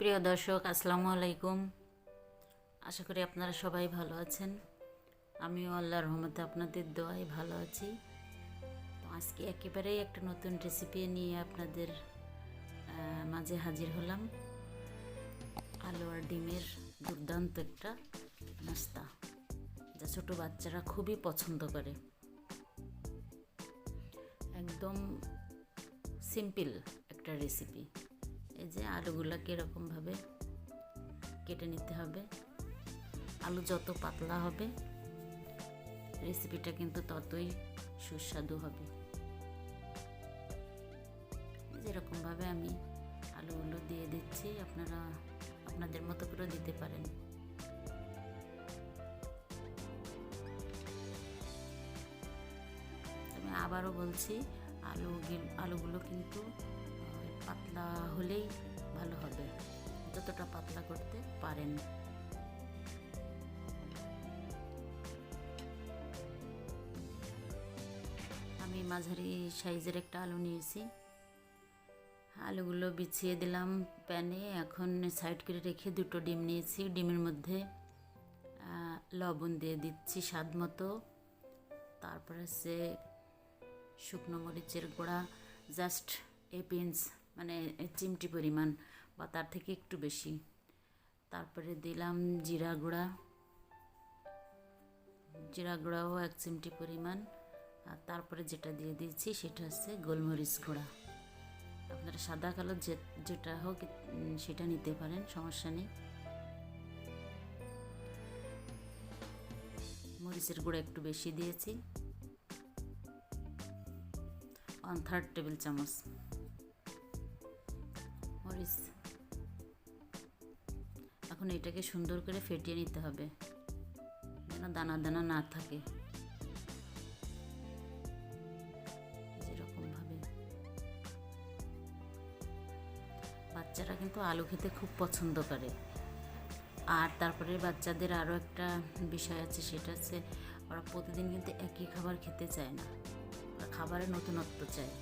প্রিয় দর্শক, আসসালামু আলাইকুম। আশা করি আপনারা সবাই ভালো আছেন। আমিও আল্লাহর রহমতে আপনাদের দোয়ায় ভালো আছি। তো আজকে একেবারেই একটা নতুন রেসিপি নিয়ে আপনাদের মাঝে হাজির হলাম। আলু আর ডিমের দুর্দান্ত একটা নাস্তা, যা ছোটো বাচ্চারা খুবই পছন্দ করে। একদম সিম্পল একটা রেসিপি। এই যে আলুগুলোকে এরকমভাবে কেটে নিতে হবে। আলু যত পাতলা হবে রেসিপিটা কিন্তু ততই সুস্বাদু হবে। যেরকমভাবে আমি আলুগুলো দিয়ে দিচ্ছি, আপনারা আপনাদের মতো করে দিতে পারেন। আমি আবারও বলছি, আলুগুলো কিন্তু পাতলা হলেই ভালো হবে, যতটা পাতলা করতে পারেন। আমি মাঝারি সাইজের একটা আলু নিয়েছি। আলুগুলো বিছিয়ে দিলাম প্যানে। এখন সাইড করে রেখে দুটো ডিম নিয়েছি। ডিমের মধ্যে লবণ দিয়ে দিচ্ছি স্বাদ মতো। তারপরে সে শুকনো মরিচের গুঁড়া জাস্ট এ পিঞ্চ, মানে চিমটি পরিমাণ বা তার থেকে একটু বেশি। তারপরে দিলাম জিরা গুঁড়াও 1 চিমটি পরিমাণ। আর তারপরে যেটা দিয়ে দিয়েছি সেটা হচ্ছে গোলমরিচ গুঁড়া। আপনারা সাদা কালো যেটা হোক সেটা নিতে পারেন, সমস্যা নেই। মরিচের গুঁড়া একটু বেশি দিয়েছি, 1/3 টেবিল চামচ মরিচ। এখন এটাকে সুন্দর করে ফেটিয়ে নিতে হবে, যেন দানা দানা না থাকে। যেরকমভাবে বাচ্চারা কিন্তু আলু খেতে খুব পছন্দ করে। আর তারপরে বাচ্চাদের আরও একটা বিষয় আছে, সেটা হচ্ছে ওরা প্রতিদিন কিন্তু একই খাবার খেতে চায় না, ওরা খাবারের নতুনত্ব চায়।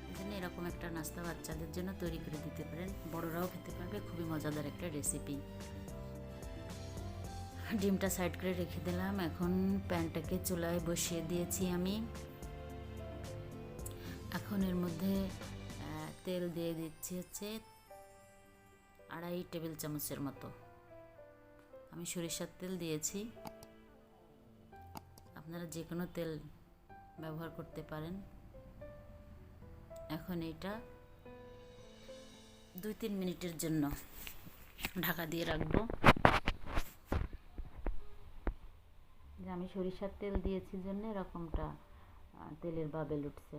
এই জন্য এরকম একটা নাস্তা বাচ্চাদের জন্য তৈরি করে দিতে পারেন, বড়রাও খেতে পারবে। খুবই মজাদার একটা রেসিপি। ডিমটা সাইড করে রেখে দিলাম। এখন প্যানটাকে চুলায় বসিয়ে দিয়েছি আমি। এখন এর মধ্যে তেল দিয়ে দিচ্ছি হচ্ছে 2.5 টেবিল চামচের মতো। আমি সরিষার তেল দিয়েছি, আপনারা যে কোনো তেল ব্যবহার করতে পারেন। এখন এটা 2-3 মিনিটের জন্য ঢাকা দিয়ে রাখবো। যে আমি সরিষার তেল দিয়েছি জন্য এরকমটা তেলের বাবেল উঠছে।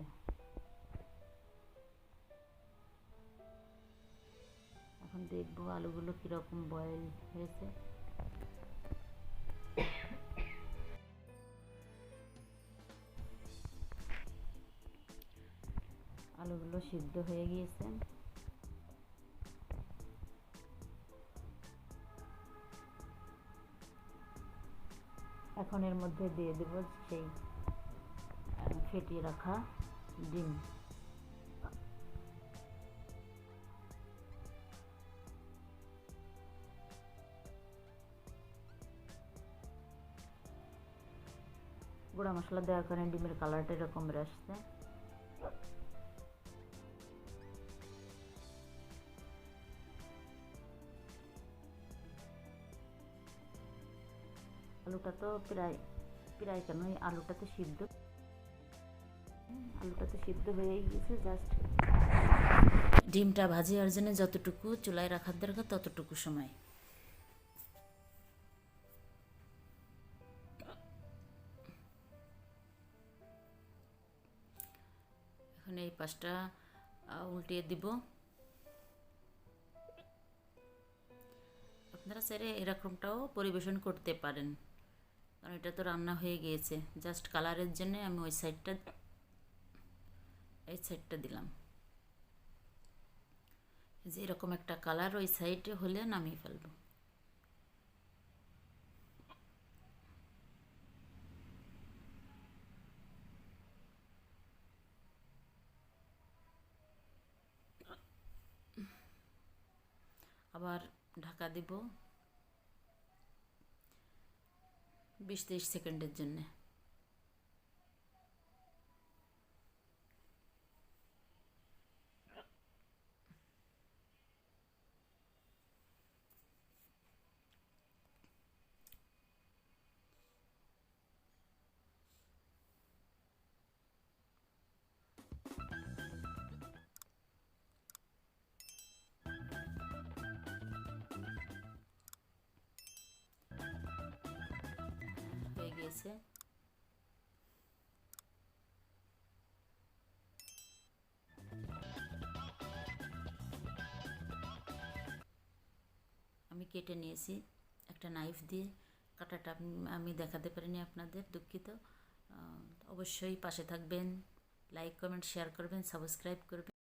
এখন দেখবো আলুগুলো কীরকম বয়েল হয়েছে। আলুগুলো সিদ্ধ হয়ে গিয়েছে। এখন এর মধ্যে দিয়ে দেব সেই ফেটিয়ে রাখা ডিম। গুঁড়া মশলা দেওয়ার কারণে ডিমের কালারটা এরকম আসছে। আলুটা তো প্রায় কেন, আলুটা তো সিদ্ধ হয়েই গেছে। জাস্ট ডিমটা ভাজির জন্য যতটুকু চুলায় রাখার দরকার ততটুকু সময়। এখন এই পাশটা উল্টিয়ে দিব। আপনারা চাইলে এরকমটাও পরিবেশন করতে পারেন, কারণ এটা তো রান্না হয়ে গিয়েছে। জাস্ট কালারের জন্য আমি এই সাইডটা দিলাম। যে এরকম একটা কালার ওই সাইডে হলে নামিয়ে ফেলবো। আবার ঢাকা দিব 20-30 সেকেন্ডের জন্যে। হয়ে গিয়েছে। আমি কেটে নিয়েছি একটা নাইফ দিয়ে। কাটাটা আমি দেখাতে পারিনি আপনাদের, দুঃখিত। অবশ্যই পাশে থাকবেন, লাইক কমেন্ট শেয়ার করবেন, সাবস্ক্রাইব করবেন।